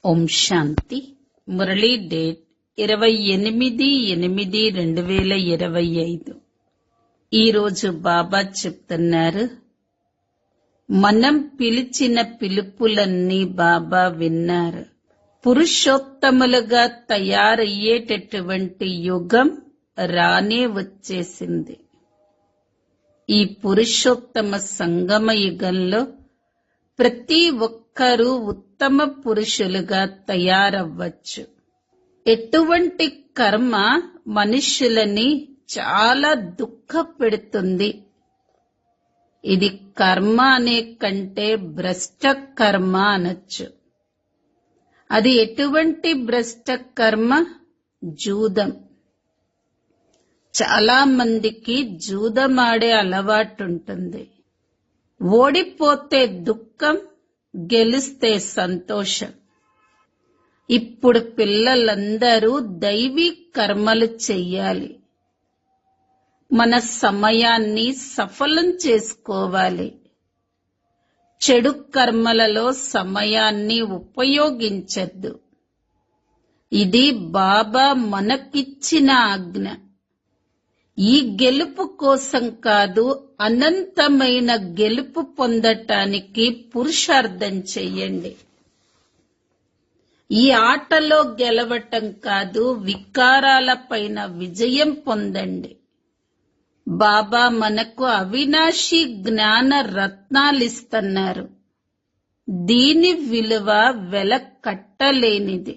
ఓం శాంతి. Murali date 28/8/2025. ఈరోజు బాబా చెప్తున్నారు, మనం పిలిచిన పిలుపులన్నీ బాబా విన్నారు. పురుషోత్తములుగా తయారయ్యేటటువంటి యుగం రానే వచ్చేసింది. ఈ పురుషోత్తమ సంగమ యుగంలో ప్రతి ఒక్కరూ ఉత్తమ పురుషులుగా తయారవ్వచ్చు. ఎటువంటి కర్మ మనుష్యులని చాలా దుఃఖ పెడుతుంది. ఇది కర్మ అనే కంటే భ్రష్ట కర్మ అనొచ్చు. అది ఎటువంటి భ్రష్ట కర్మ? జూదం. చాలా మందికి జూదమాడే అలవాటుంటుంది. ఓడిపోతే దుఃఖం, గెలిస్తే సంతోషం. ఇప్పుడు పిల్లలందరూ దైవీ కర్మలు చెయ్యాలి. మన సమయాన్ని సఫలం చేసుకోవాలి. చెడు కర్మలలో సమయాన్ని ఉపయోగించద్దు. ఇది బాబా మనకిచ్చిన ఆజ్ఞ. ఈ గెలుపు కోసం కాదు, అనంతమైన గెలుపు పొందటానికి పురుషార్థం చెయ్యండి. ఈ ఆటలో గెలవటం కాదు, వికారాలపైన విజయం పొందండి. బాబా మనకు అవినాశి జ్ఞాన రత్నాలిస్తున్నారు. దీని విలువ వెల కట్టలేనిది.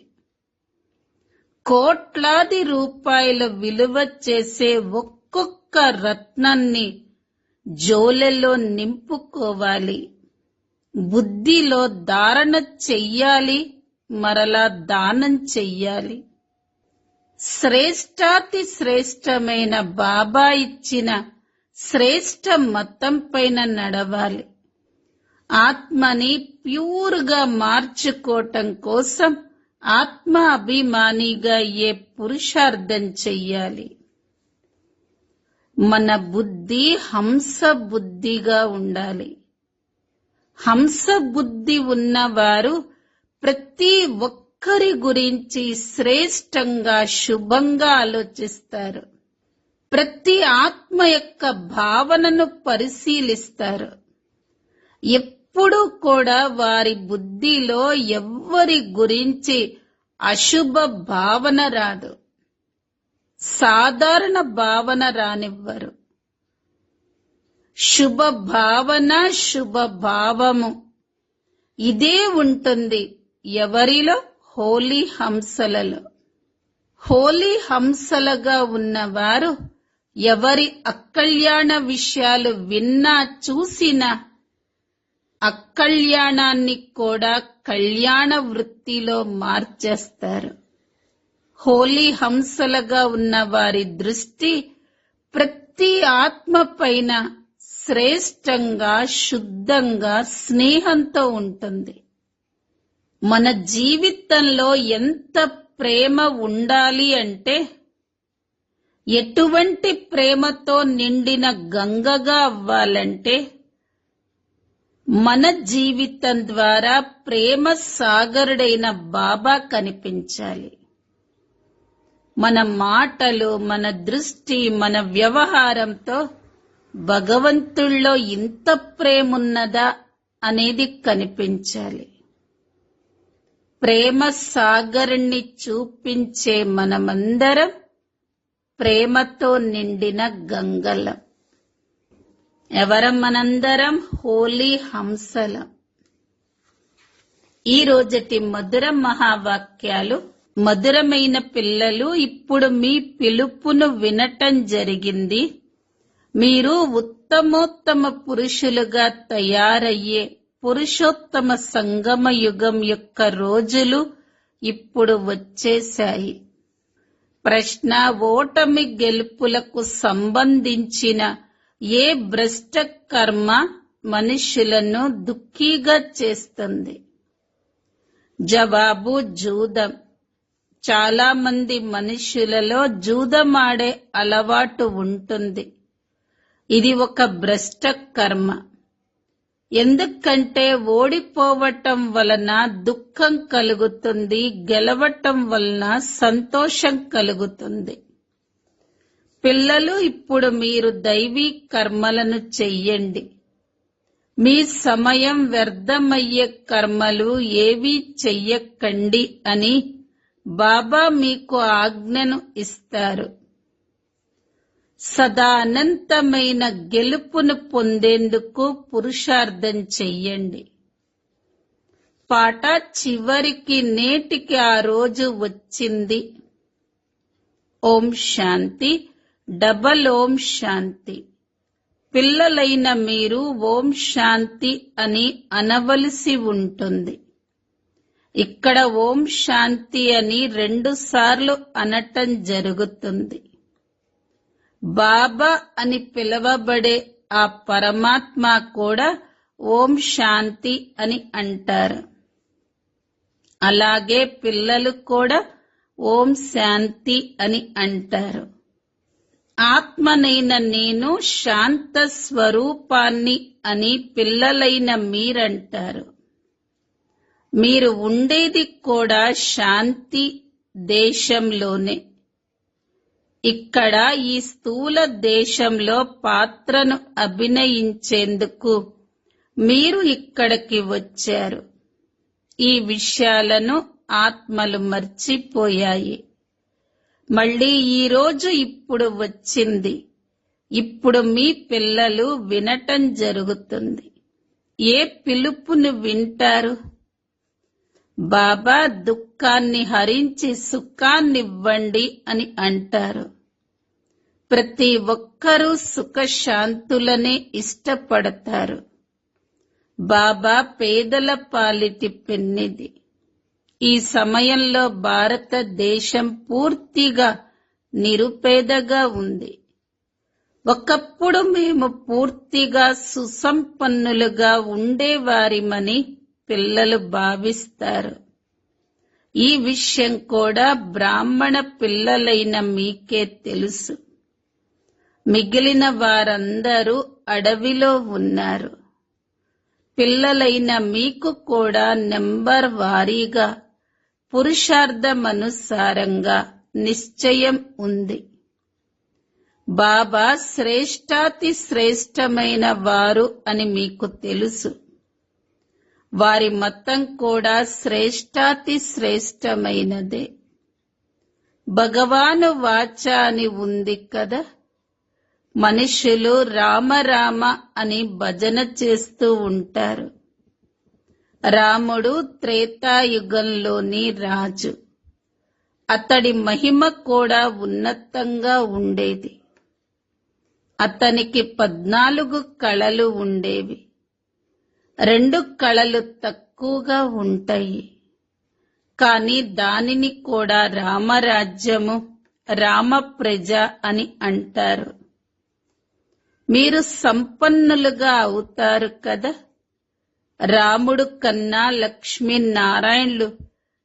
కోట్లాది రూపాయల విలువ చేసే ఒక్కొక్క రత్నాన్ని జోలెలో నింపుకోవాలి. బుద్ధిలో ధారణ చెయ్యాలి, మరలా దానం చెయ్యాలి. శ్రేష్టాతి శ్రేష్టమైన బాబా ఇచ్చిన శ్రేష్ట మతం పైన నడవాలి. ఆత్మని ప్యూర్గా మార్చుకోవటం కోసం ఆత్మ అభిమానిగా అయ్యే పురుషార్థం చెయ్యాలి. మన బుద్ధి హంస బుద్ధిగా ఉండాలి. హంస బుద్ధి ఉన్నవారు ప్రతి ఒక్కరి గురించి శ్రేష్టంగా, శుభంగా ఆలోచిస్తారు. ప్రతి ఆత్మ యొక్క భావనను పరిశీలిస్తారు. ఎప్పుడూ కూడా వారి బుద్ధిలో ఎవ్వరి గురించి అశుభ భావన రాదు. సాధారణ భావన రానివ్వరు. శుభ భావన, శుభ భావము ఇదే ఉంటుంది ఎవరిలో? హోలీ హంసలలో. హోలీ హంసలుగా ఉన్నవారు ఎవరి అకల్యాణ విషయాలు విన్నా, చూసినా అకల్యాణాన్ని కూడా కళ్యాణ వృత్తిలో మార్చేస్తారు. హోలీ హంసలుగా ఉన్న వారి దృష్టి ప్రతి ఆత్మ పైన శ్రేష్టంగా, శుద్ధంగా, స్నేహంతో ఉంటుంది. మన జీవితంలో ఎంత ప్రేమ ఉండాలి అంటే, ఎటువంటి ప్రేమతో నిండిన గంగగా అవ్వాలంటే, మన జీవితం ద్వారా ప్రేమ సాగరుడైన బాబా కనిపించాలి. మన మాటలు, మన దృష్టి, మన వ్యవహారంతో భగవంతుల్లో ఇంత ప్రేమున్నదా అనేది కనిపించాలి. ప్రేమ సాగరుణ్ణి చూపించే మనమందరం ప్రేమతో నిండిన గంగలం. ఎవరం మనందరం? హోలీ హంసలం. ఈ రోజటి మధుర మహావాక్యాలు. మధురమైన పిల్లలు, ఇప్పుడు మీ పిలుపును వినటం జరిగింది. మీరు ఉత్తమోత్తమ పురుషులుగా తయారయ్యే పురుషోత్తమ సంగమ యుగం యొక్క రోజులు ఇప్పుడు వచ్చేశాయి. ప్రశ్న: ఓటమి గెలుపులకు సంబంధించిన ఏ భ్రష్ట కర్మ మనుష్యులను దుఃఖీగా చేస్తుంది? జవాబు: జూదం. చాలా మంది మనుష్యులలో జూదమాడే అలవాటు ఉంటుంది. ఇది ఒక భ్రష్ట కర్మ. ఎందుకంటే ఓడిపోవటం వలన దుఃఖం కలుగుతుంది, గెలవటం వలన సంతోషం కలుగుతుంది. పిల్లలు, ఇప్పుడు మీరు దైవీ కర్మలను చెయ్యండి. మీ సమయం వ్యర్థమయ్యే కర్మలు ఏవీ చెయ్యకండి అని బాబా మీకు ఆజ్ఞను ఇస్తారు. సదా అనంతమైన గెలుపును పొందేందుకు పురుషార్థం చెయ్యండి. పాట చివరికి నేటికి ఆ రోజు వచ్చింది. ఓం శాంతి. డబల్ ఓం శాంతి. పిల్లలైన మీరు ఓం శాంతి అని అనవలసి ఉంటుంది. ఇక్కడ ఓం శాంతి అని 2 సార్లు అనటం జరుగుతుంది. బాబా అని పిలవబడే ఆ పరమాత్మ కూడా ఓం శాంతి అని అంటారు. అలాగే పిల్లలు కూడా ఓం శాంతి అని అంటారు. ఆత్మనైన నేను శాంత స్వరూపాన్ని అని పిల్లలైన మీరంటారు. మీరు ఉండేది కూడా శాంతి దేశంలోనే. ఇక్కడ ఈ స్థూల దేశంలో పాత్రను అభినయించేందుకు మీరు ఇక్కడికి వచ్చారు. ఈ విషయాలను ఆత్మలు మర్చిపోయాయి. మళ్ళీ ఈరోజు ఇప్పుడు వచ్చింది. ఇప్పుడు మీ పిల్లలు వినటం జరుగుతుంది. ఏ పిలుపును వింటారు? బాబా దుఃఖాన్ని హరించి సుఖాన్నివ్వండి అని అంటారు. ప్రతి ఒక్కరూ సుఖశాంతులనే ఇష్టపడతారు. బాబా పేదల పాలిటి పెన్నిది. ఈ సమయంలో భారతదేశం పూర్తిగా నిరుపేదగా ఉంది. ఒకప్పుడు మేము పూర్తిగా సుసంపన్నులుగా ఉండేవారిమని పిల్లలు భావిస్తారు. ఈ విషయం కూడా బ్రాహ్మణ పిల్లలైన మీకే తెలుసు. మిగిలిన వారందరూ అడవిలో ఉన్నారు. పిల్లలైన మీకు కూడా నెంబర్ వారీగా పురుషార్థమనుసారంగా నిశ్చయం ఉంది. బాబా శ్రేష్టాతి శ్రేష్టమైన వారు అని మీకు తెలుసు. వారి మతం కూడా శ్రేష్టాతి శ్రేష్టమైనదే. భగవాను వాచ అని ఉంది కదా. మనుషులు రామ రామ అని భజన చేస్తూ ఉంటారు. రాముడు త్రేతాయుగంలోని రాజు. అతడి మహిమ కూడా ఉన్నతంగా ఉండేది. అతనికి 14 కళలు ఉండేవి. 2 కళలు తక్కువగా ఉంటాయి. కాని దానిని కూడా రామరాజ్యము, రామప్రజ అని అంటారు. మీరు సంపన్నులుగా అవుతారు కదా. రాముడు కన్నా లక్ష్మీనారాయణులు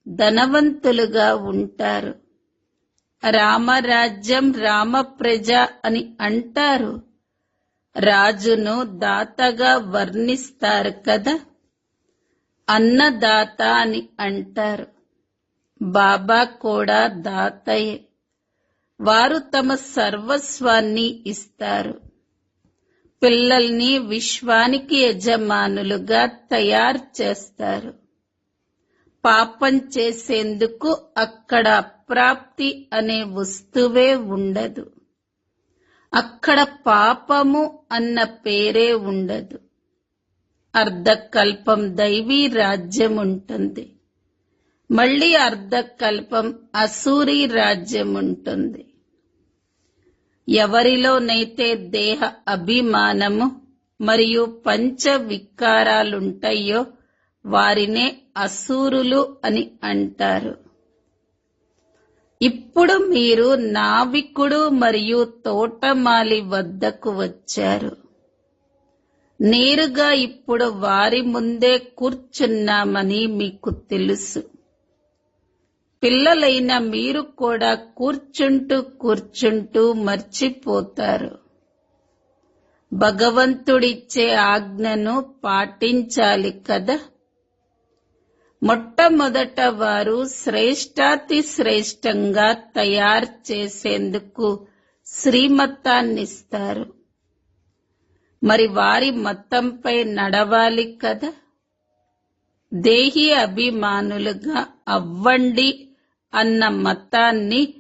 ధనవంతులుగా ఉంటారు. రామరాజ్యం, రామప్రజ అని అంటారు. రాజును దాతగా వర్ణిస్తారు కదా. అన్నదాత అని అంటారు. బాబా కూడా దాతయే. వారు తమ సర్వస్వాన్ని ఇస్తారు. పిల్లల్ని విశ్వానికి యజమానులుగా తయారు చేస్తారు. పాపం చేసేందుకు అక్కడ అప్రాప్తి అనే వస్తువే ఉండదు. అక్కడ పాపము అన్న పేరే ఉండదు. అర్ధకల్పం దైవీ రాజ్యం ఉంటుంది. మళ్ళీ అర్ధకల్పం అసూరీ రాజ్యం ఉంటుంది. ఎవరిలోనైతే దేహ అభిమానము మరియు పంచ వికారాలుంటాయో వారినే అసూరులు అని అంటారు. ఇప్పుడు మీరు నావికుడు మరియు తోటమాలి వద్దకు వచ్చారు. నేరుగా ఇప్పుడు వారి ముందే కూర్చున్నామని మీకు తెలుసు. పిల్లలైన మీరు కూడా కూర్చుంటూ కూర్చుంటూ మర్చిపోతారు. భగవంతుడిచ్చే ఆజ్ఞను పాటించాలి కదా. మొట్టమొదట వారు శ్రేష్టాతి శ్రేష్టంగా తయారు చేసేందుకు శ్రీమతాన్నిస్తారు. మరి వారి మతంపై నడవాలి కదా. దేహి అభిమానులుగా అవ్వండి అన్న మతాన్ని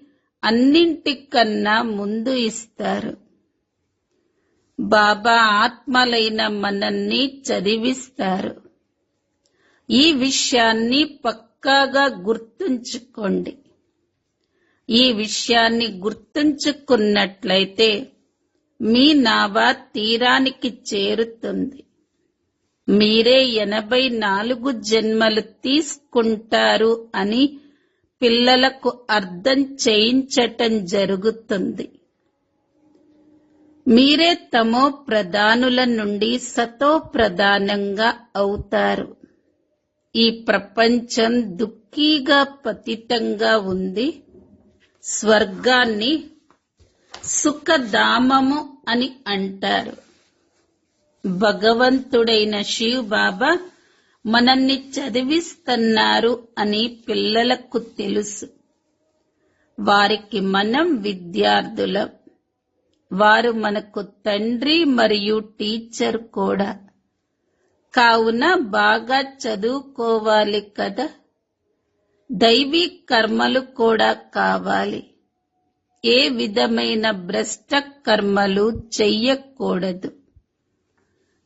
అన్నింటికన్నా ముందు ఇస్తారు. బాబా ఆత్మలైన మనల్ని చదివిస్తారు. ఈ విషయాన్ని పక్కాగా గుర్తుంచుకోండి. ఈ విషయాన్ని గుర్తుంచుకున్నట్లయితే మీ నావ తీరానికి చేరుతుంది. మీరే 84 జన్మలు తీసుకుంటారు అని పిల్లలకు అర్థం చేయించటం జరుగుతుంది. మీరే తమో ప్రధానుల నుండి సతో ప్రధానంగా అవుతారు. ఈ ప్రపంచం దుఃఖీగా పతితంగా ఉంది. స్వర్గాన్ని సుఖధామము అని అంటారు. భగవంతుడైన శివ్ బాబా మనల్ని చదివిస్తున్నారు అని పిల్లలకు తెలుసు. వారికి మనం విద్యార్థులం. వారు మనకు తండ్రి మరియు టీచర్ కూడా. కావున బాగా చదువుకోవాలి కదా. దైవీ కర్మలు కూడా కావాలి. ఏ విధమైన భ్రష్ట కర్మలు చెయ్యకూడదు.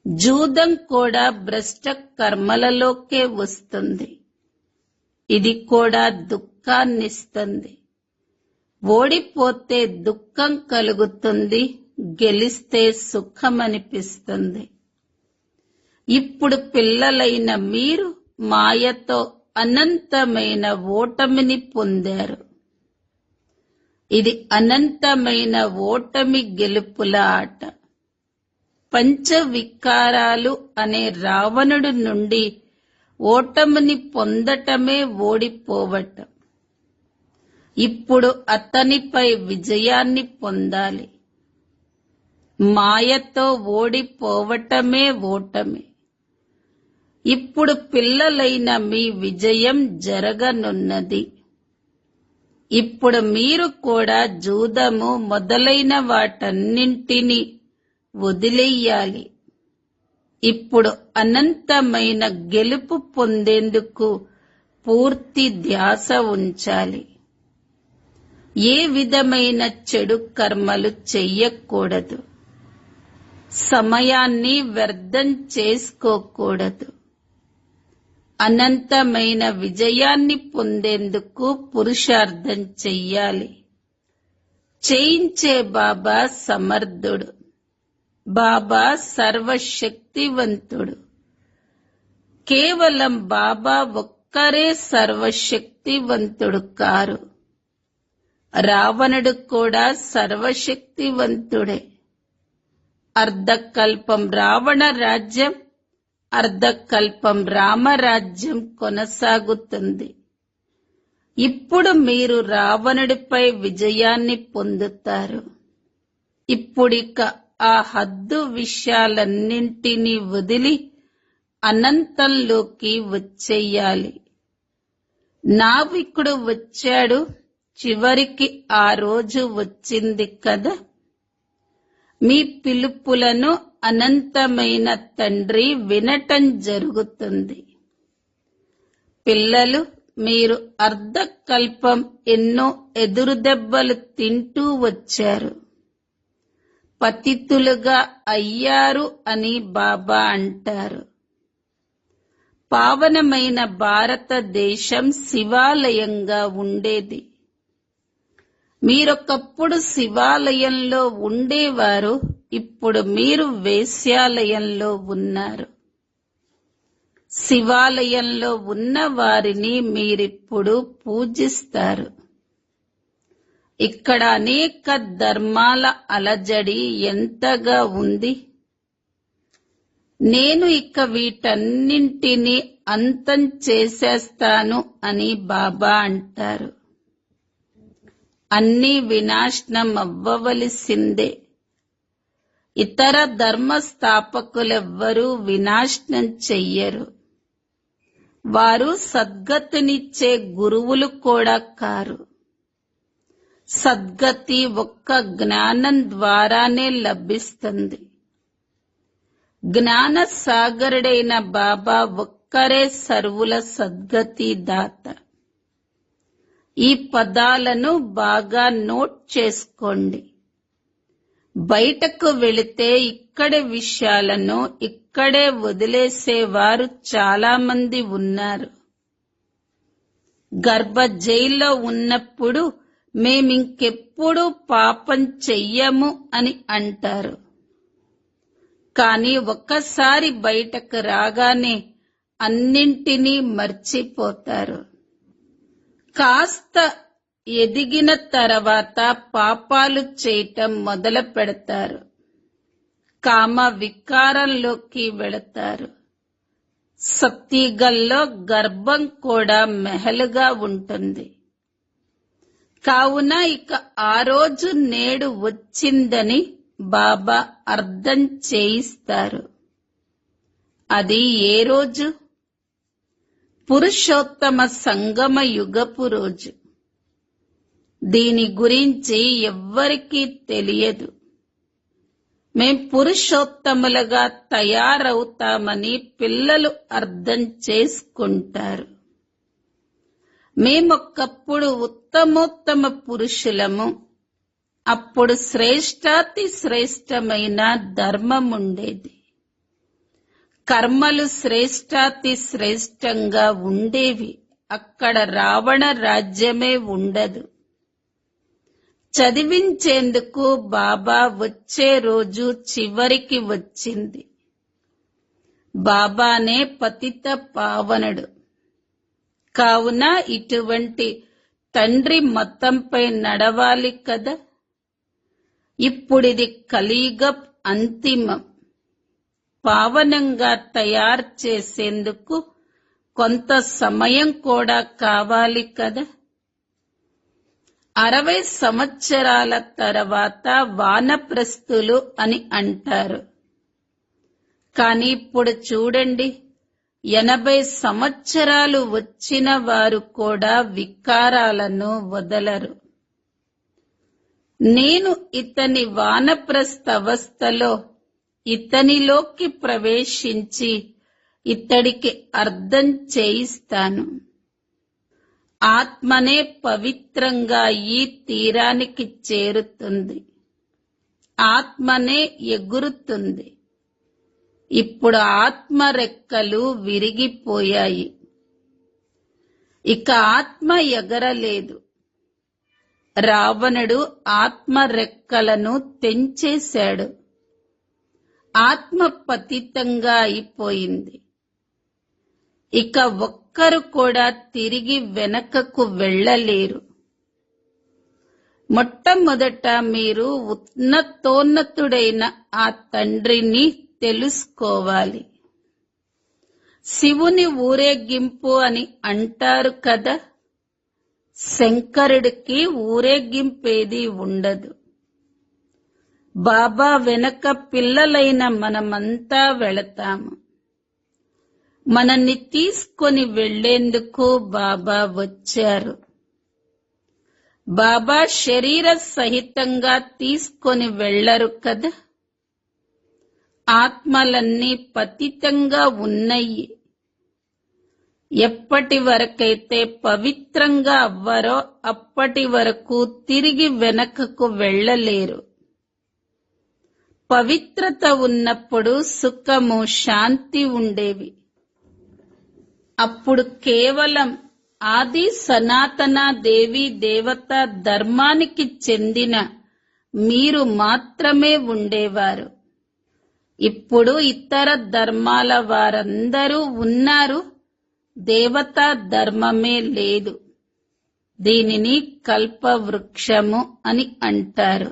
జూదం కూడా భ్రష్ట కర్మలలోకే వస్తుంది. ఇది కూడా దుఃఖాన్నిస్తుంది. ఓడిపోతే దుఃఖం కలుగుతుంది, గెలిస్తే సుఖమనిపిస్తుంది. ఇప్పుడు పిల్లలైన మీరు మాయతో అనంతమైన ఓటమిని పొందారు. ఇది అనంతమైన ఓటమి గెలుపుల ఆట. పంచవికారాలు అనే రావణుడి నుండి ఓటమిని పొందటమే ఓడిపోవటం. ఇప్పుడు అతనిపై విజయాన్ని పొందాలి. మాయతో ఓడిపోవటమే ఓటమి. ఇప్పుడు పిల్లలైన మీ విజయం జరగనున్నది. ఇప్పుడు మీరు కూడా జూదము మొదలైన వాటన్నింటినీ వదిలేయాలి. ఇప్పుడు అనంతమైన గెలుపు పొందేందుకు పూర్తి ధ్యాస ఉంచాలి. ఏ విధమైన చెడు కర్మలు చెయ్యకూడదు. సమయాన్ని వ్యర్థం చేసుకోకూడదు. అనంతమైన విజయాన్ని పొందేందుకు పురుషార్థం చెయ్యాలి. చేయించే బాబా సమర్థుడు. బాబా సర్వశక్తివంతుడు. కేవలం బాబా ఒక్కరే సర్వశక్తివంతుడు కారు. రావణుడు కూడా సర్వశక్తివంతుడే. అర్ధకల్పం రావణ రాజ్యం, అర్ధకల్పం రామరాజ్యం కొనసాగుతుంది. ఇప్పుడు మీరు రావణుడిపై విజయాన్ని పొందుతారు. ఇప్పుడిక ఆ హద్దు విషయాలన్నింటినీ వదిలి అనంతంలోకి వచ్చేయాలి. నావికుడు వచ్చాడు, చివరికి ఆ రోజు వచ్చింది కదా. మీ పిలుపులను అనంతమైన తండ్రి వినటం జరుగుతుంది. పిల్లలు, మీరు అర్ధకల్పం ఎన్నో ఎదురుదెబ్బలు తింటూ వచ్చారు. పతితులుగా అయ్యారు అని బాబా అంటారు. పావనమైన భారతదేశం శివాలయంగా ఉండేది. మీరొకప్పుడు శివాలయంలో ఉండేవారు. ఇప్పుడు మీరు వేశ్యాలయంలో ఉన్నారు. శివాలయంలో ఉన్న వారిని మీరిప్పుడు పూజిస్తారు. ఇక్కడ అనేక ధర్మాల అలజడి ఎంతగా ఉంది. నేను ఇక వీటన్నింటినీ అంతం చేసేస్తాను అని బాబా అంటారు. అన్నీ వినాశనం అవ్వవలసిందే. ఇతర ధర్మ స్థాపకులెవ్వరూ వినాశనం చెయ్యరు. వారు సద్గతినిచ్చే గురువులు కూడా కారు. సద్గతి ఒక్క జ్ఞానం ద్వారానే లభిస్తుంది. జ్ఞాన సాగరుడైన బాబా ఒక్కరే సర్వుల సద్గతి దాత. ఈ పదాలను బాగా నోట్ చేసుకోండి. బయటకు వెళితే ఇక్కడి విషయాలను ఇక్కడే వదిలేసేవారు చాలా మంది ఉన్నారు. గర్భ జైల్లో ఉన్నప్పుడు మేమింకెప్పుడూ పాపం చెయ్యము అని అంటారు. కానీ ఒక్కసారి బయటకు రాగానే అన్నింటినీ మర్చిపోతారు. కాస్త ఎదిగిన తర్వాత పాపాలు చేయటం మొదలు పెడతారు. కామ వికారంలోకి వెళతారు. సత్తిగల్లో గర్భం కూడా మెహలుగా ఉంటుంది. కావున ఇక ఆ రోజు నేడు వచ్చిందని బాబా అర్థం చేయిస్తారు. అది ఏ రోజు? పురుషోత్తమ సంగమ యుగపు రోజు. దీని గురించి ఎవ్వరికీ తెలియదు. మేం పురుషోత్తములుగా తయారవుతామని పిల్లలు అర్థం చేసుకుంటారు. మేమొక్కప్పుడు ఉత్తమోత్తమ పురుషులము. అప్పుడు శ్రేష్టాతి శ్రేష్టమైన ధర్మముండేది. కర్మలు శ్రేష్టాతి శ్రేష్టంగా ఉండేవి. అక్కడ రావణ రాజ్యమే ఉండదు. చదివించేందుకు బాబా వచ్చే రోజు చివరికి వచ్చింది. బాబానే పతిత పావనుడు. కావున ఇటువంటి తండ్రి మతంపై నడవాలి కదా. ఇప్పుడిది కలియుగ అంతిమం. పావనంగా తయారు చేసేందుకు కొంత సమయం కూడా కావాలి కదా. 60 సంవత్సరాల తర్వాత వానప్రస్థులు అని అంటారు. కానీ ఇప్పుడు చూడండి, 80 సంవత్సరాలు వచ్చిన వారు కూడా వికారాలను వదలరు. నేను ఇతని వానప్రస్థ అవస్థలో ఇతనిలోకి ప్రవేశించి ఇతడికి అర్థం చేయిస్తాను. ఆత్మనే పవిత్రంగా ఈ తీరానికి చేరుతుంది. ఆత్మనే ఎగురుతుంది. ఇప్పుడు ఆత్మ రెక్కలు విరిగిపోయాయి. ఇక ఆత్మ ఎగరలేదు. రావణుడు ఆత్మ రెక్కలను తెంచేశాడు. ఆత్మ పతితంగా అయిపోయింది. ఇక ఒక్కరు కూడా తిరిగి వెనకకు వెళ్ళలేరు. మొట్టమొదట మీరు ఉన్నతోన్నతుడైన ఆ తండ్రిని తెలుసుకోవాలి. శివుని ఊరేగింపు అని అంటారు కదా. శంకరుడికి ఊరేగింపేది ఉండదు. బాబా వెనక పిల్లలైన మనమంతా వెళతాము. మనల్ని తీసుకొని వెళ్లేందుకు బాబా వచ్చారు. బాబా శరీర సహితంగా తీసుకొని వెళ్లరు కదా. ఆత్మలన్నీ పతితంగా ఉన్నాయి. ఎప్పటి వరకైతే పవిత్రంగా అవ్వరో అప్పటి వరకు తిరిగి వెనకకు వెళ్ళలేరు. పవిత్రత ఉన్నప్పుడు సుఖము, శాంతి ఉండేవి. అప్పుడు కేవలం ఆది సనాతన దేవీ దేవత ధర్మానికి చెందిన మీరు మాత్రమే ఉండేవారు. ఇప్పుడు ఇతర ధర్మాల వారందరూ ఉన్నారు. దేవతా ధర్మమే లేదు. దీనిని కల్పవృక్షము అని అంటారు.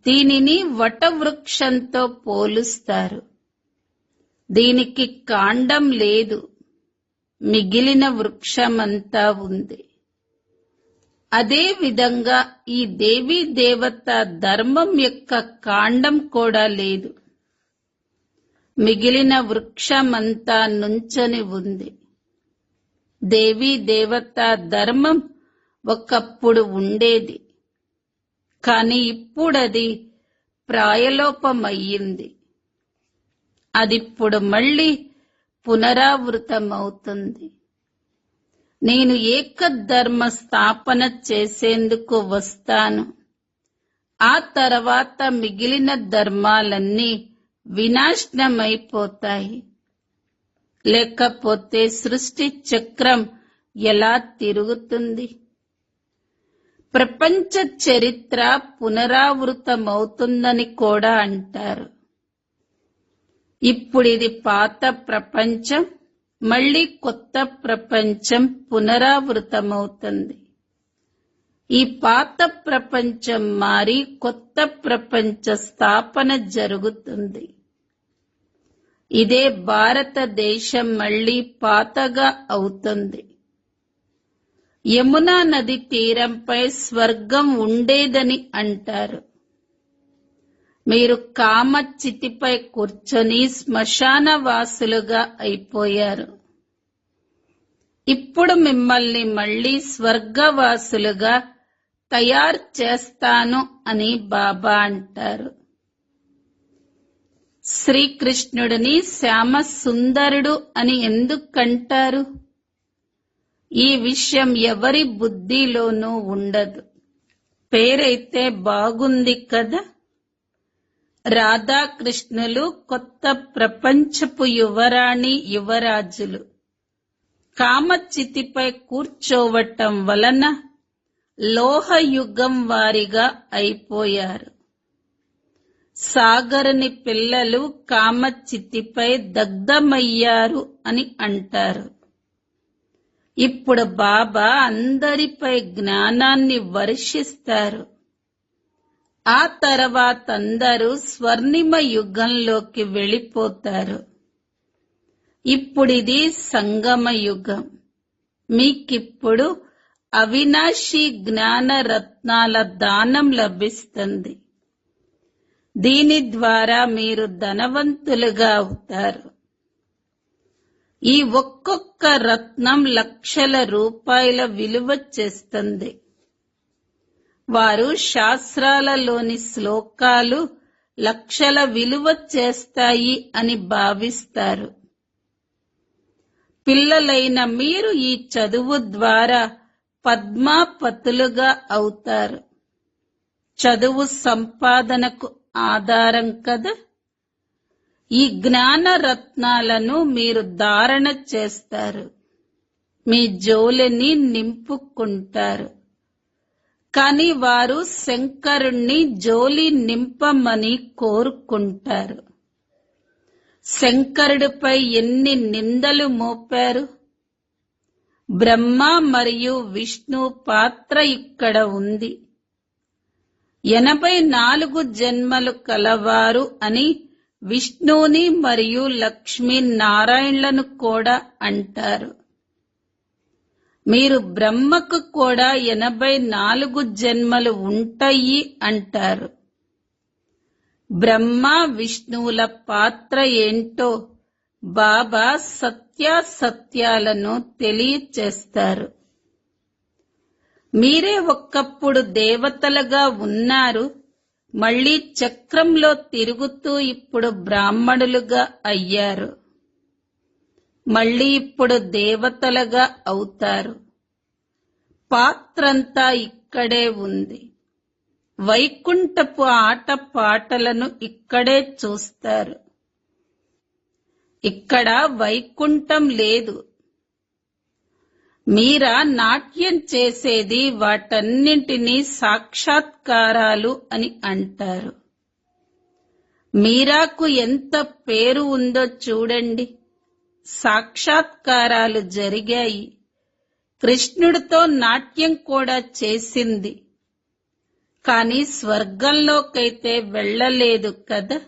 దీనిని వటవృక్షంతో పోలుస్తారు. దీనికి కాండం లేదు. మిగిలిన వృక్షమంతా ఉంది. అదే విధంగా ఈ దేవీ దేవత ధర్మం యొక్క కాండం కూడా లేదు. మిగిలిన వృక్షమంతా నుంచొని ఉంది. దేవీ దేవత ధర్మం ఒకప్పుడు ఉండేది, కాని ఇప్పుడది ప్రాయలోపమయ్యింది. అదిప్పుడు మళ్ళీ పునరావృతమవుతుంది. నేను ఏకధర్మ స్థాపన చేసేందుకు వస్తాను. ఆ తర్వాత మిగిలిన ధర్మాలన్నీ వినాశనమైపోతాయి. లేకపోతే సృష్టి చక్రం ఎలా తిరుగుతుంది? ప్రపంచ చరిత్ర పునరావృతమవుతుందని కూడా అంటారు. ఇప్పుడిది పాత ప్రపంచం, మళ్ళీ కొత్త ప్రపంచం పునరావృతమవుతుంది. ఈ పాత ప్రపంచం మారి కొత్త ప్రపంచ స్థాపన జరుగుతుంది. ఇదే భారతదేశం మళ్ళీ పాతగా అవుతుంది. యమునా నది తీరంపై స్వర్గం ఉండేదని అంటారు. మీరు కామచితిపై కూర్చొని శ్మశానవాసులుగా అయిపోయారు. ఇప్పుడు మిమ్మల్ని మళ్ళీ స్వర్గవాసులుగా తయారు చేస్తాను అని బాబా అంటారు. శ్రీకృష్ణుడిని శ్యామ సుందరుడు అని ఎందుకంటారు? ఈ విషయం ఎవరి బుద్ధిలోనూ ఉండదు. పేరైతే బాగుంది కదా. రాధాకృష్ణులు కొత్త ప్రపంచపు యువరాణి యువరాజులు. కామచితిపై కూర్చోవటం వలన లోహయుగం వారిగా అయిపోయారు. సాగరుని పిల్లలు కామచితిపై దగ్ధమయ్యారు అని అంటారు. ఇప్పుడు బాబా అందరిపై జ్ఞానాన్ని వర్షిస్తారు. ఆ తర్వాత అందరూ స్వర్ణిమ యుగంలోకి వెళ్ళిపోతారు. ఇప్పుడిది సంగమ యుగం. మీకిప్పుడు అవినాశి జ్ఞాన రత్నాల దానం లభిస్తుంది. దీని ద్వారా మీరు ధనవంతులుగా అవుతారు. ఈ ఒక్కొక్క రత్నం లక్షల రూపాయల విలువ చేస్తుంది. వారు శాస్త్రాలలోని శ్లోకాలు లక్షల విలువ చేస్తాయి అని భావిస్తారు. పిల్లలైన మీరు ఈ చదువు ద్వారా పద్మాపతులుగా అవుతారు. చదువు సంపాదనకు ఆధారం కదా. ఈ జ్ఞాన రత్నాలను మీరు ధారణ చేస్తారు. మీ జోలిని నింపుకుంటారు. కాని వారు శంకరుణ్ణి జోలి నింపమని కోరుకుంటారు. శంకరుడిపై ఎన్ని నిందలు మోపారు. బ్రహ్మ మరియు విష్ణు పాత్ర ఇక్కడ ఉంది. 84 జన్మలు కలవారు అని విష్ణువుని మరియు లక్ష్మీ నారాయణులను కూడా అంటారు. మీరు బ్రహ్మకు కూడా 84 జన్మలు ఉంటాయి అంటారు. బ్రహ్మ విష్ణువుల పాత్ర ఏంటో బాబా సత్యాసత్యాలను తెలియచేస్తారు. మీరే ఒక్కప్పుడు దేవతలుగా ఉన్నారు. మళ్ళీ చక్రంలో తిరుగుతూ ఇప్పుడు బ్రాహ్మణులుగా అయ్యారు. మళ్ళీ ఇప్పుడు దేవతలుగా అవుతారు. పాత్రంతా ఇక్కడే ఉంది. వైకుంఠపు ఆట పాటలను ఇక్కడే చూస్తారు. ఇక్కడ వైకుంఠం లేదు. మీరా నాట్యం చేసేది వాటన్నింటినీ సాక్షాత్కారాలు అని అంటారు. మీరాకు ఎంత పేరు ఉందో చూడండి. సాక్షాత్కారాలు జరిగాయి. కృష్ణుడితో నాట్యం కూడా చేసింది. కాని స్వర్గంలోకైతే వెళ్ళలేదు కదా.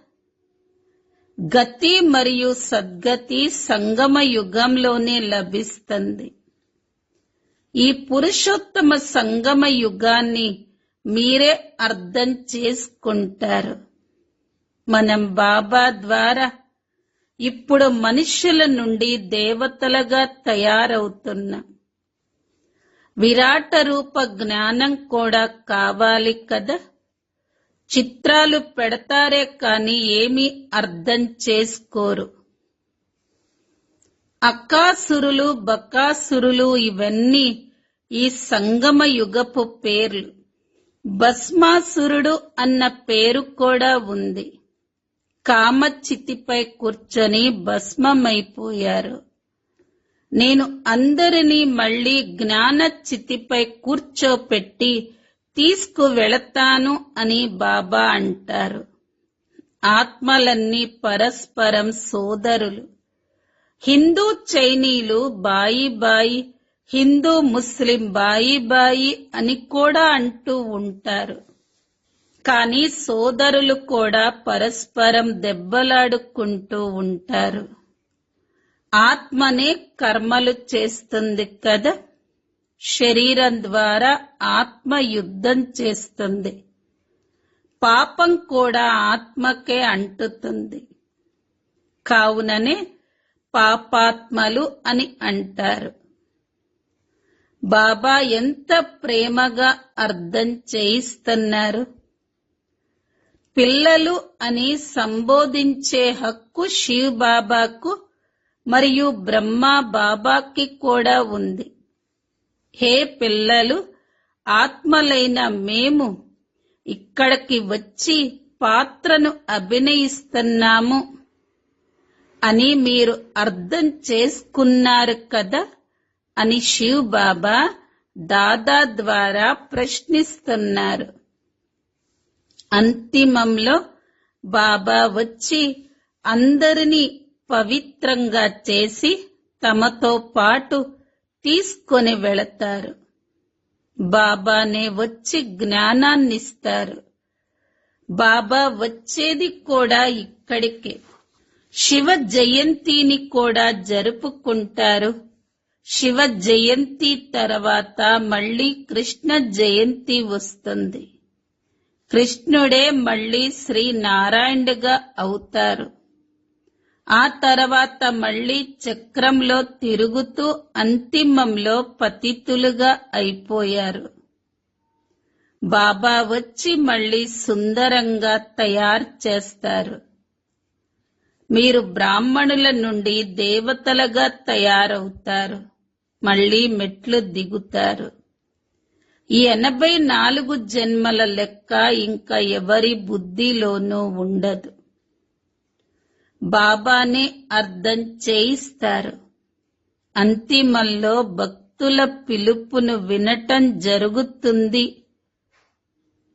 గతి మరియు సద్గతి సంగమ యుగంలోనే లభిస్తుంది. ఈ పురుషోత్తమ సంగమ యుగాన్ని మీరే అర్థం చేసుకుంటారు. మనం బాబా ద్వారా ఇప్పుడు మనుష్యుల నుండి దేవతలుగా తయారవుతున్నాం. విరాట రూప జ్ఞానం కూడా కావాలి కదా. చిత్రాలు పెడతారే కాని ఏమీ అర్థం చేసుకోరు. అకాసురులు, బకాసురులు ఇవన్నీ ఈ సంగమ యుగపు పేర్లు. భస్మాసురుడు అన్న పేరు కూడా ఉంది. కామచితిపై కూర్చొని భస్మమైపోయారు. నేను అందరినీ మళ్లీ జ్ఞాన చితిపై కూర్చోపెట్టి తీసుకువెళతాను అని బాబా అంటారు. ఆత్మలన్నీ పరస్పరం సోదరులు. హిందూ చైనీలు బాయి బాయి, హిందూ ముస్లిం బాయి బాయి అని కూడా అంటూ ఉంటారు. కానీ సోదరులు కూడా పరస్పరం దెబ్బలాడుకుంటూ ఉంటారు. ఆత్మనే కర్మలు చేస్తుంది కదా. శరీరం ద్వారా ఆత్మ యుద్ధం చేస్తుంది. పాపం కూడా ఆత్మకే అంటుతుంది. కావుననే పాపాత్మలు అని అంటారు. బాబా ఎంత ప్రేమగా అర్థం చేయిస్తున్నారు. పిల్లలు అని సంబోధించే హక్కు శివ్ బాబాకు మరియు బ్రహ్మా బాబాకి కూడా ఉంది. హే పిల్లలు, ఆత్మలైన మేము ఇక్కడికి వచ్చి పాత్రను అభినయిస్తున్నాము అని మీరు అర్థం చేసుకున్నారు కదా అని శివ్ బాబా దాదా ద్వారా ప్రశ్నిస్తున్నారు. అంతిమంలో బాబా వచ్చి అందరినీ పవిత్రంగా చేసి తమతో పాటు తీసుకొని వెళతారు. బాబానే వచ్చి జ్ఞానాన్నిస్తారు. బాబా వచ్చేది కూడా ఇక్కడికే. శివ జయంతిని కూడా జరుపుకుంటారు. శివ జయంతి తర్వాత మళ్ళీ కృష్ణ జయంతి వస్తుంది. కృష్ణుడే మళ్ళీ శ్రీనారాయణుడిగా అవుతారు. ఆ తర్వాత మళ్ళీ చక్రంలో తిరుగుతూ అంతిమంలో పతితులుగా అయిపోయారు. బాబా వచ్చి మళ్ళీ సుందరంగా తయారు చేస్తారు. మీరు బ్రాహ్మణుల నుండి దేవతలుగా తయారవుతారు. మళ్ళీ మెట్లు దిగుతారు. ఈ 84 జన్మల లెక్క ఇంకా ఎవరి బుద్ధిలోనూ ఉండదు. బాబానే అర్థం చేయిస్తారు. అంతిమంలో భక్తుల పిలుపును వినటం జరుగుతుంది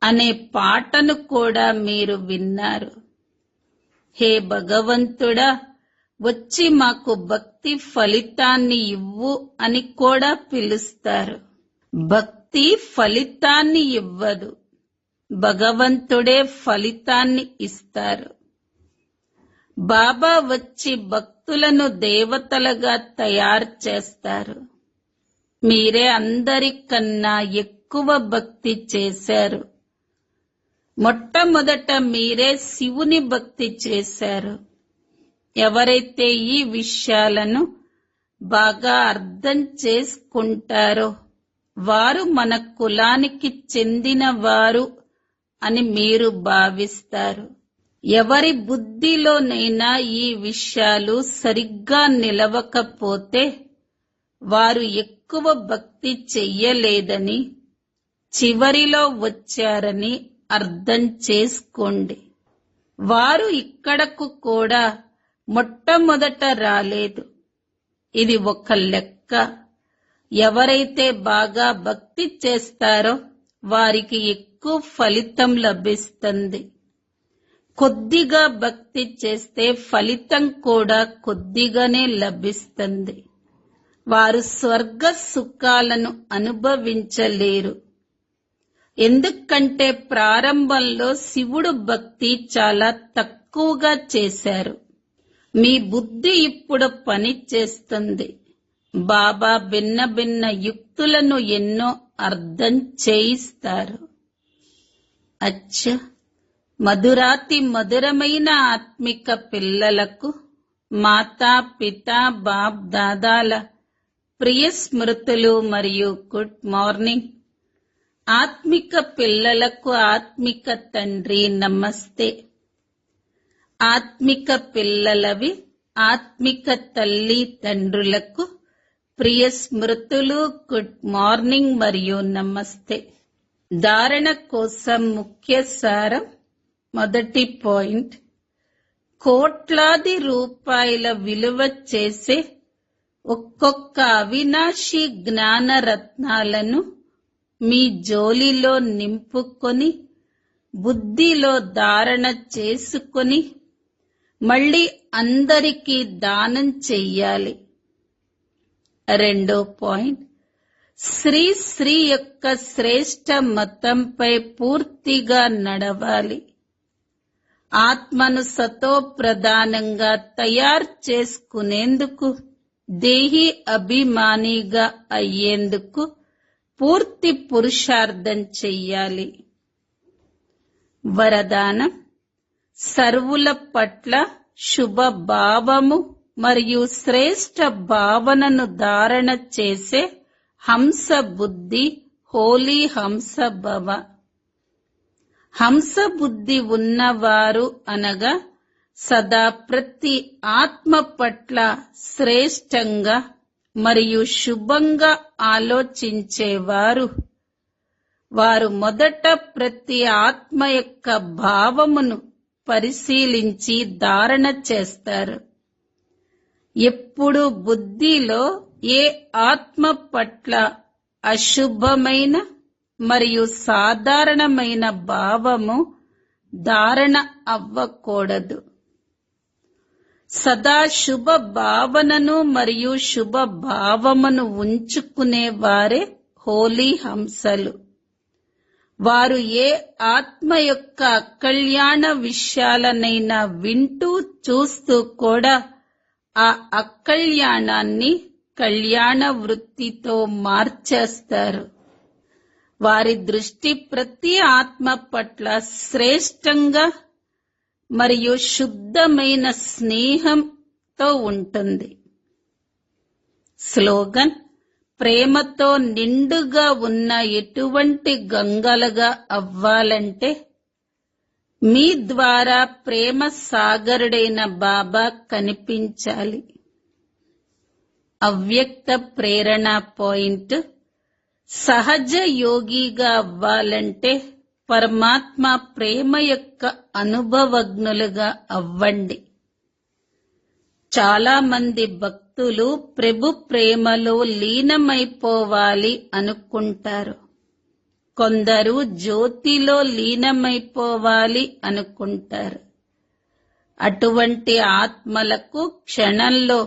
అనే పాటను కూడా మీరు విన్నారు. హే భగవంతుడా, వచ్చి మాకు భక్తి ఫలితాన్ని ఇవ్వు అని కూడా పిలుస్తారు. భక్తి ఫలితాన్ని ఇవ్వదు, భగవంతుడే ఫలితాన్ని ఇస్తారు. బాబా వచ్చి భక్తులను దేవతలుగా తయారు చేస్తారు. మీరే అందరికన్నా ఎక్కువ భక్తి చేశారు. మొట్టమొదట మీరే శివుని భక్తి చేశారు. ఎవరైతే ఈ విషయాలను బాగా అర్థం చేసుకుంటారో వారు మన కులానికి చెందిన వారు అని మీరు భావిస్తారు. ఎవరి బుద్ధిలోనైనా ఈ విషయాలు సరిగ్గా నిలవకపోతే వారు ఎక్కువ భక్తి చెయ్యలేదని, చివరిలో వచ్చారని అర్థం చేసుకోండి. వారు ఇక్కడకు కూడా మొట్టమొదట రాలేదు. ఇది ఒక లెక్క. ఎవరైతే బాగా భక్తి చేస్తారో వారికి ఎక్కువ ఫలితం లభిస్తుంది. కొద్దిగా భక్తి చేస్తే ఫలితం కూడా కొద్దిగానే లభిస్తుంది. వారు స్వర్గ సుఖాలను అనుభవించలేరు. ఎందుకంటే ప్రారంభంలో శివుడు భక్తి చాలా తక్కువగా చేశారు. మీ బుద్ధి ఇప్పుడు పని చేస్తుంది. బాబా భిన్న భిన్న యుక్తులను ఎన్నో అర్థం చేయిస్తారు. అచ్చ, మధురాతి మధురమైన ఆత్మిక పిల్లలకు మాతా పితా బాప్ దాదాల ప్రియ స్మృతులు మరియు గుడ్ మార్నింగ్. ఆత్మిక పిల్లలకు ఆత్మిక తండ్రి నమస్తే. ఆత్మిక పిల్లలవి ఆత్మిక తల్లి తండ్రులకు ప్రియ స్మృతులు, గుడ్ మార్నింగ్ మరియు నమస్తే. ధారణ కోసం ముఖ్య సారం. మొదటి పాయింట్, కోట్లాది రూపాయల విలువ చేసే ఒక్కొక్క అవినాశి జ్ఞాన రత్నాలను మీ జోలిలో నింపుకొని బుద్ధిలో ధారణ చేసుకొని మళ్ళీ అందరికీ దానం చెయ్యాలి. రెండో పాయింట్, శ్రీ యొక్క శ్రేష్ట మతంపై పూర్తిగా నడవాలి. ఆత్మను సతో ప్రధానంగా తయారు చేసుకునేందుకు, దేహి అభిమానిగా అయ్యేందుకు పూర్తి పురుషార్థం చెయ్యాలి. వరదానం, సర్వుల పట్ల శుభ భావము మరియు శ్రేష్ట భావనను ధారణ చేసే హంస బుద్ధి, హోలీ హంస భవ. హంస బుద్ధి ఉన్నవారు అనగా సదా ప్రతి ఆత్మ పట్ల శ్రేష్టంగా మరియు శుభంగా ఆలోచించేవారు. వారు మొదట ప్రతి ఆత్మ యొక్క భావమును పరిశీలించి ధారణ చేస్తారు. ఎప్పుడు బుద్ధిలో ఏ ఆత్మ పట్ల అశుభమైన మరియు సాధారణమైన భావము ధారణ అవ్వకూడదు. సదా శుభ భావనను మరియు శుభ భావమును ఉంచుకునేవారే హోలీ హంసలు. వారు ఏ ఆత్మ యొక్క అకళ్యాణ విషయాలనైనా వింటూ చూస్తూ కూడా ఆ అకళ్యాణాన్ని కళ్యాణ వృత్తితో మార్చేస్తారు. వారి దృష్టి ప్రతి ఆత్మ పట్ల శ్రేష్టంగా మరియు శుద్ధమైన స్నేహంతో ఉంటుంది. స్లోగన్, ప్రేమతో నిండుగా ఉన్న ఎటువంటి గంగలుగా అవ్వాలంటే మీ ద్వారా ప్రేమ సాగరుడైన బాబా కనిపించాలి. అవ్యక్త ప్రేరణ పాయింట్, సహజ యోగిగా అవ్వాలంటే పరమాత్మ ప్రేమ యొక్క అనుభవజ్ఞులుగా అవ్వండి. చాలా మంది భక్తులు ప్రభు ప్రేమలో లీనమైపోవాలి అనుకుంటారు. కొందరు జ్యోతిలో లీనమైపోవాలి అనుకుంటారు. అటువంటి ఆత్మలకు క్షణంలో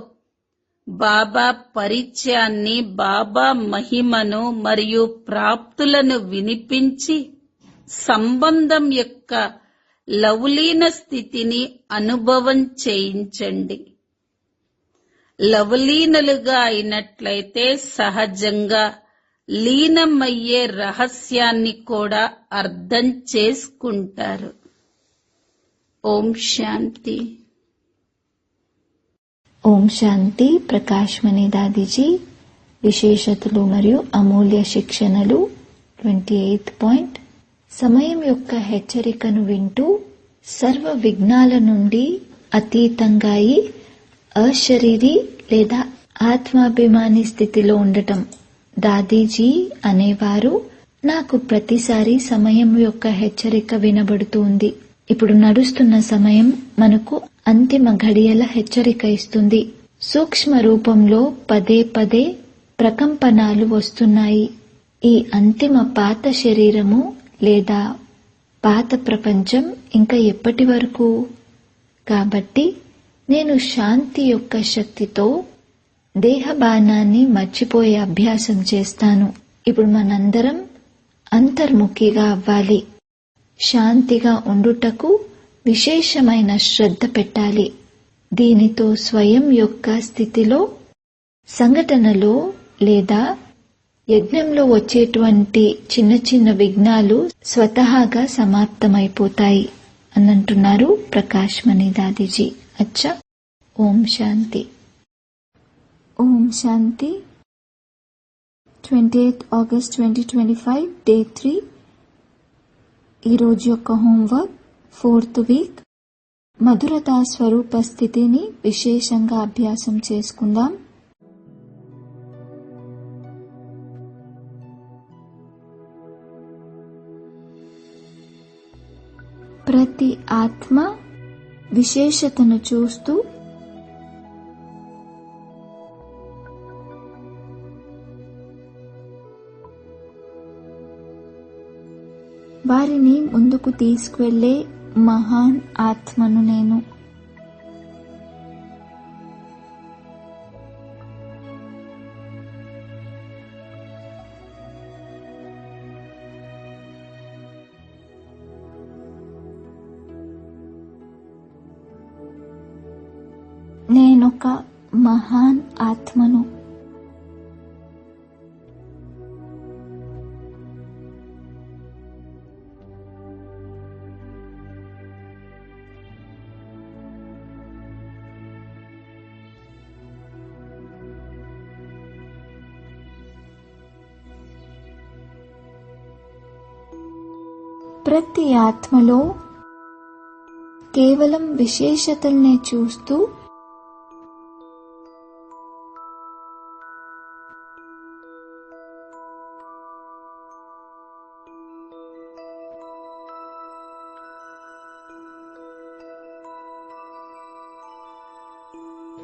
బాబా పరిచయాన్ని, బాబా మహిమను మరియు ప్రాప్తులను వినిపించి సంబంధం యొక్క లవలీన స్థితిని అనుభవం చేయించండి. లవలీనులుగా అయినట్లయితే సహజంగా లీనమయ్యే రహస్యాన్ని కూడా అర్థం చేసుకుంటారు. ఓం శాంతి. ఓం శాంతి. ప్రకాష్ మణి దాదీజీ విశేషతలు మరియు అమూల్య శిక్షణలు. 28th పాయింట్, సమయం యొక్క హెచ్చరికను వింటూ సర్వ విఘ్నాల నుండి అతీతంగా అయి అశరీరి లేదా ఆత్మాభిమాని స్థితిలో ఉండటం. దాదీజీ అనేవారు, నాకు ప్రతిసారి సమయం యొక్క హెచ్చరిక వినబడుతుంది. ఇప్పుడు నడుస్తున్న సమయం మనకు అంతిమ ఘడియల హెచ్చరిక ఇస్తుంది. సూక్ష్మ రూపంలో పదే పదే ప్రకంపనాలు వస్తున్నాయి. ఈ అంతిమ పాత శరీరము లేదా పాత ప్రపంచం ఇంకా ఎప్పటి వరకు? కాబట్టి నేను శాంతి యొక్క శక్తితో దేహబానాన్ని మర్చిపోయే అభ్యాసం చేస్తాను. ఇప్పుడు మనందరం అంతర్ముఖిగా అవ్వాలి. శాంతిగా ఉండుటకు విశేషమైన శ్రద్ధ పెట్టాలి. దీనితో స్వయం యొక్క స్థితిలో సంఘటనలో లేదా యజ్ఞంలో వచ్చేటువంటి చిన్న చిన్న విఘ్నాలు స్వతహాగా సమాప్తమైపోతాయి అని అంటున్నారు ప్రకాష్ మణి దాదీజీ. అచ్చా, ఓం శాంతి. ఓం శాంతి. 28 ఆగస్ట్ 2025 డే 3. ఈరోజు యొక్క హోంవర్క్ 4th వీక్. మధురతా స్వరూప స్థితిని విశేషంగా అభ్యాసం చేసుకుందాం. ప్రతి ఆత్మ విశేషతను చూస్తూ వారిని ముందుకు తీసుకువెళ్లే మహాన్ ఆత్మను నేను. నేనొక మహాన్ ఆత్మను. ప్రతి ఆత్మలో కేవలం విశేషతల్నే చూస్తూ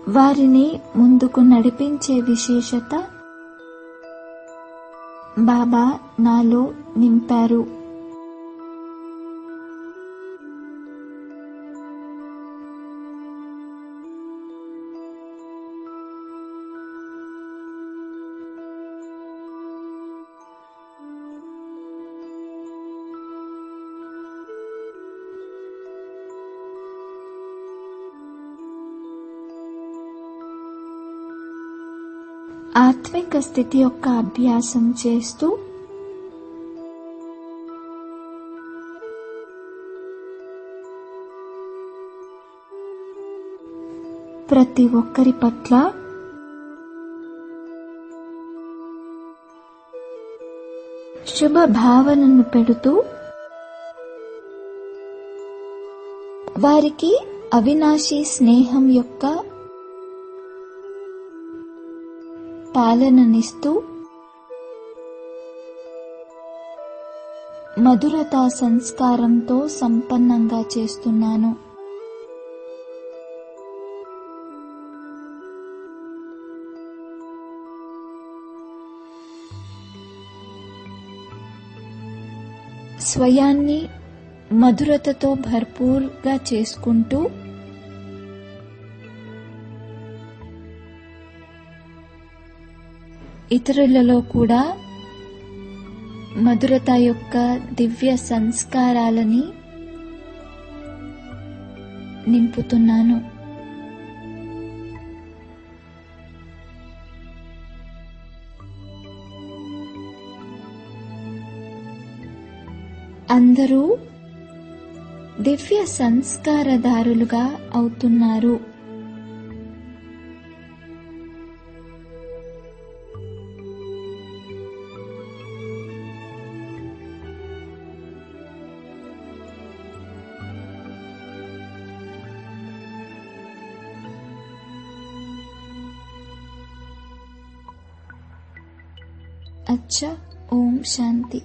వారిని ముందుకు నడిపించే విశేషత బాబా నాలో నింపారు. ఆత్మిక స్థితి యొక్క అభ్యాసం చేస్తూ ప్రతి ఒక్కరి పట్ల శుభ భావనను పెడుతూ వారికి అవినాశీ స్నేహం యొక్క పాలననిస్తూ మధురతా సంస్కారంతో సంపన్నంగా చేస్తున్నాను. స్వయాన్ని మధురతతో భర్పూర్గా చేసుకుంటూ ఇతరులలో కూడా మధురత యొక్క దివ్య సంస్కారాలని నింపుతున్నాను. అందరూ దివ్య సంస్కారదారులుగా అవుతున్నారు. अच्छा, ओम शांति.